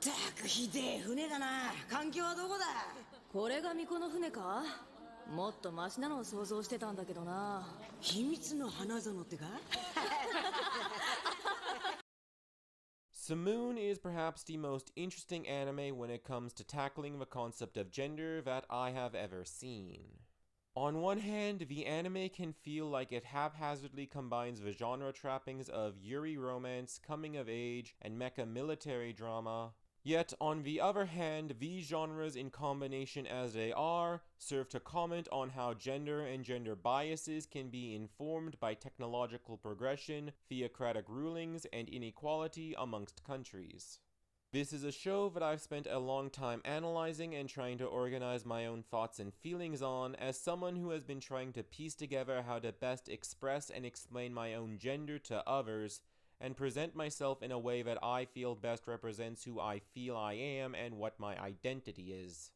たくひでえ船だな。環境はどこだ？これが巫女の船か？もっとマシなのを想像してたんだけどな。秘密の花園ってか？ Simoun is perhaps the most interesting anime when it comes to tackling the concept of gender that I have ever seen. On one hand, the anime can feel like it haphazardly combines the genre trappings of yuri romance, coming of age, and mecha military drama. Yet, on the other hand, these genres in combination as they are, serve to comment on how gender and gender biases can be informed by technological progression, theocratic rulings, and inequality amongst countries. This is a show that I've spent a long time analyzing and trying to organize my own thoughts and feelings on as someone who has been trying to piece together how to best express and explain my own gender to others, and present myself in a way that I feel best represents who I feel I am and what my identity is.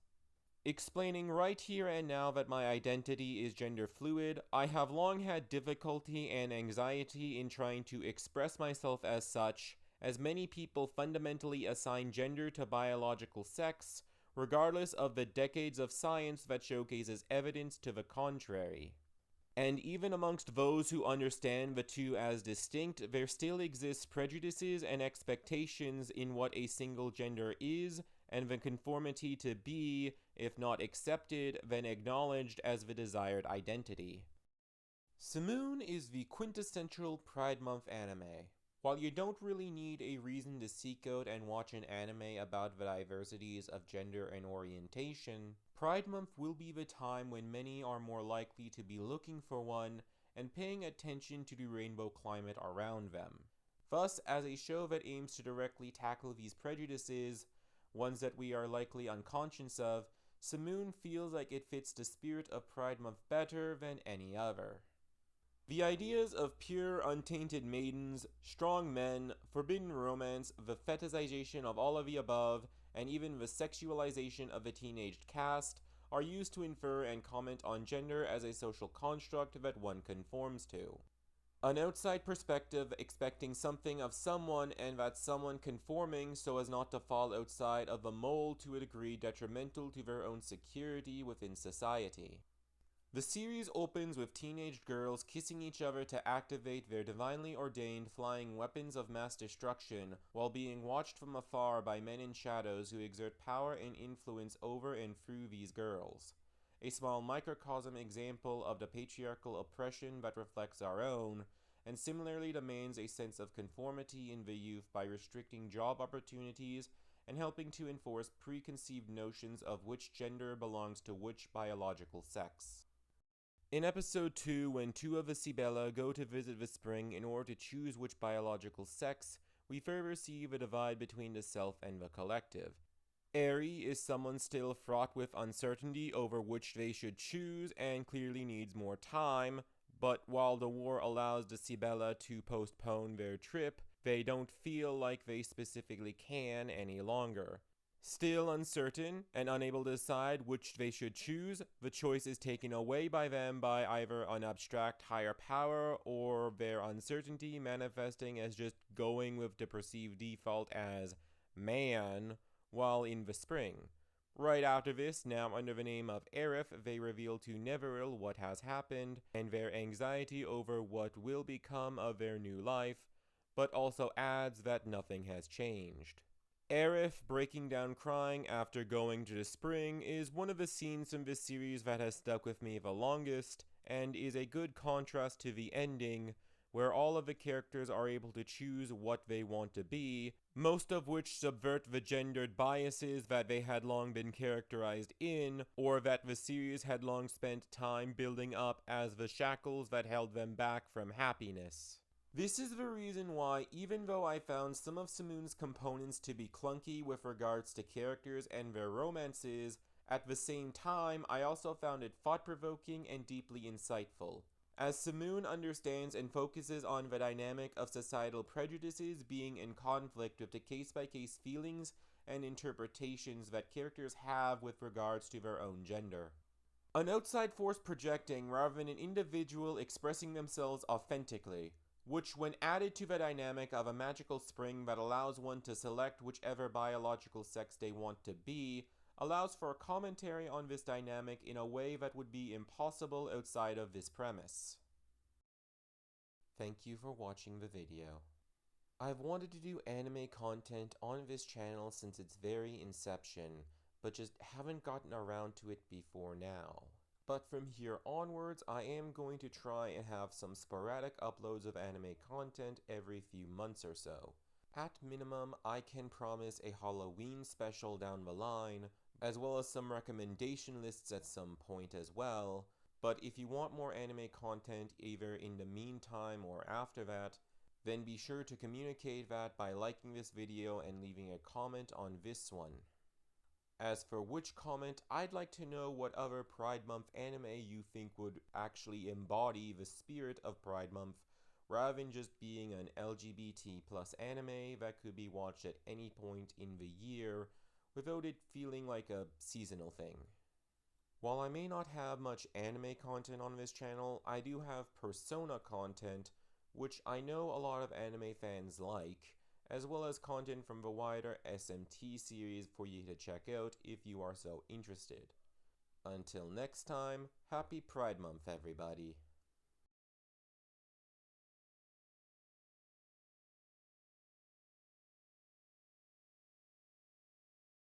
Explaining right here and now that my identity is gender fluid, I have long had difficulty and anxiety in trying to express myself as such, as many people fundamentally assign gender to biological sex, regardless of the decades of science that showcases evidence to the contrary. And even amongst those who understand the two as distinct, there still exists prejudices and expectations in what a single gender is, and the conformity to be, if not accepted, then acknowledged as the desired identity. Simoun is the quintessential Pride Month anime. While you don't really need a reason to seek out and watch an anime about the diversities of gender and orientation, Pride Month will be the time when many are more likely to be looking for one and paying attention to the rainbow climate around them. Thus, as a show that aims to directly tackle these prejudices, ones that we are likely unconscious of, Simoun feels like it fits the spirit of Pride Month better than any other. The ideas of pure, untainted maidens, strong men, forbidden romance, the fetishization of all of the above, and even the sexualization of the teenaged cast are used to infer and comment on gender as a social construct that one conforms to. An outside perspective expecting something of someone and that someone conforming so as not to fall outside of the mold to a degree detrimental to their own security within society. The series opens with teenage girls kissing each other to activate their divinely ordained flying weapons of mass destruction while being watched from afar by men in shadows who exert power and influence over and through these girls. A small microcosm example of the patriarchal oppression that reflects our own, and similarly demands a sense of conformity in the youth by restricting job opportunities and helping to enforce preconceived notions of which gender belongs to which biological sex. In episode 2, when two of the Sibella go to visit the spring in order to choose which biological sex, we further see the divide between the self and the collective. Eri is someone still fraught with uncertainty over which they should choose and clearly needs more time, but while the war allows the Sibella to postpone their trip, they don't feel like they specifically can any longer. Still uncertain and unable to decide which they should choose, the choice is taken away by them by either an abstract higher power or their uncertainty manifesting as just going with the perceived default as man while in the spring. Right after this, now under the name of Aerith, they reveal to Neveril what has happened and their anxiety over what will become of their new life, but also adds that nothing has changed. Aerith breaking down crying after going to the spring is one of the scenes from this series that has stuck with me the longest, and is a good contrast to the ending, where all of the characters are able to choose what they want to be, most of which subvert the gendered biases that they had long been characterized in, or that the series had long spent time building up as the shackles that held them back from happiness. This is the reason why, even though I found some of Simoun's components to be clunky with regards to characters and their romances, at the same time I also found it thought-provoking and deeply insightful, as Simoun understands and focuses on the dynamic of societal prejudices being in conflict with the case-by-case feelings and interpretations that characters have with regards to their own gender. An outside force projecting rather than an individual expressing themselves authentically, which when added to the dynamic of a magical spring that allows one to select whichever biological sex they want to be, allows for a commentary on this dynamic in a way that would be impossible outside of this premise. Thank you for watching the video. I've wanted to do anime content on this channel since its very inception, but just haven't gotten around to it before now. But from here onwards, I am going to try and have some sporadic uploads of anime content every few months or so. At minimum, I can promise a Halloween special down the line, as well as some recommendation lists at some point as well. But if you want more anime content either in the meantime or after that, then be sure to communicate that by liking this video and leaving a comment on this one. As for which comment, I'd like to know what other Pride Month anime you think would actually embody the spirit of Pride Month, rather than just being an LGBT plus anime that could be watched at any point in the year, without it feeling like a seasonal thing. While I may not have much anime content on this channel, I do have Persona content, which I know a lot of anime fans like, as well as content from the wider SMT series for you to check out if you are so interested. Until next time, happy Pride Month everybody!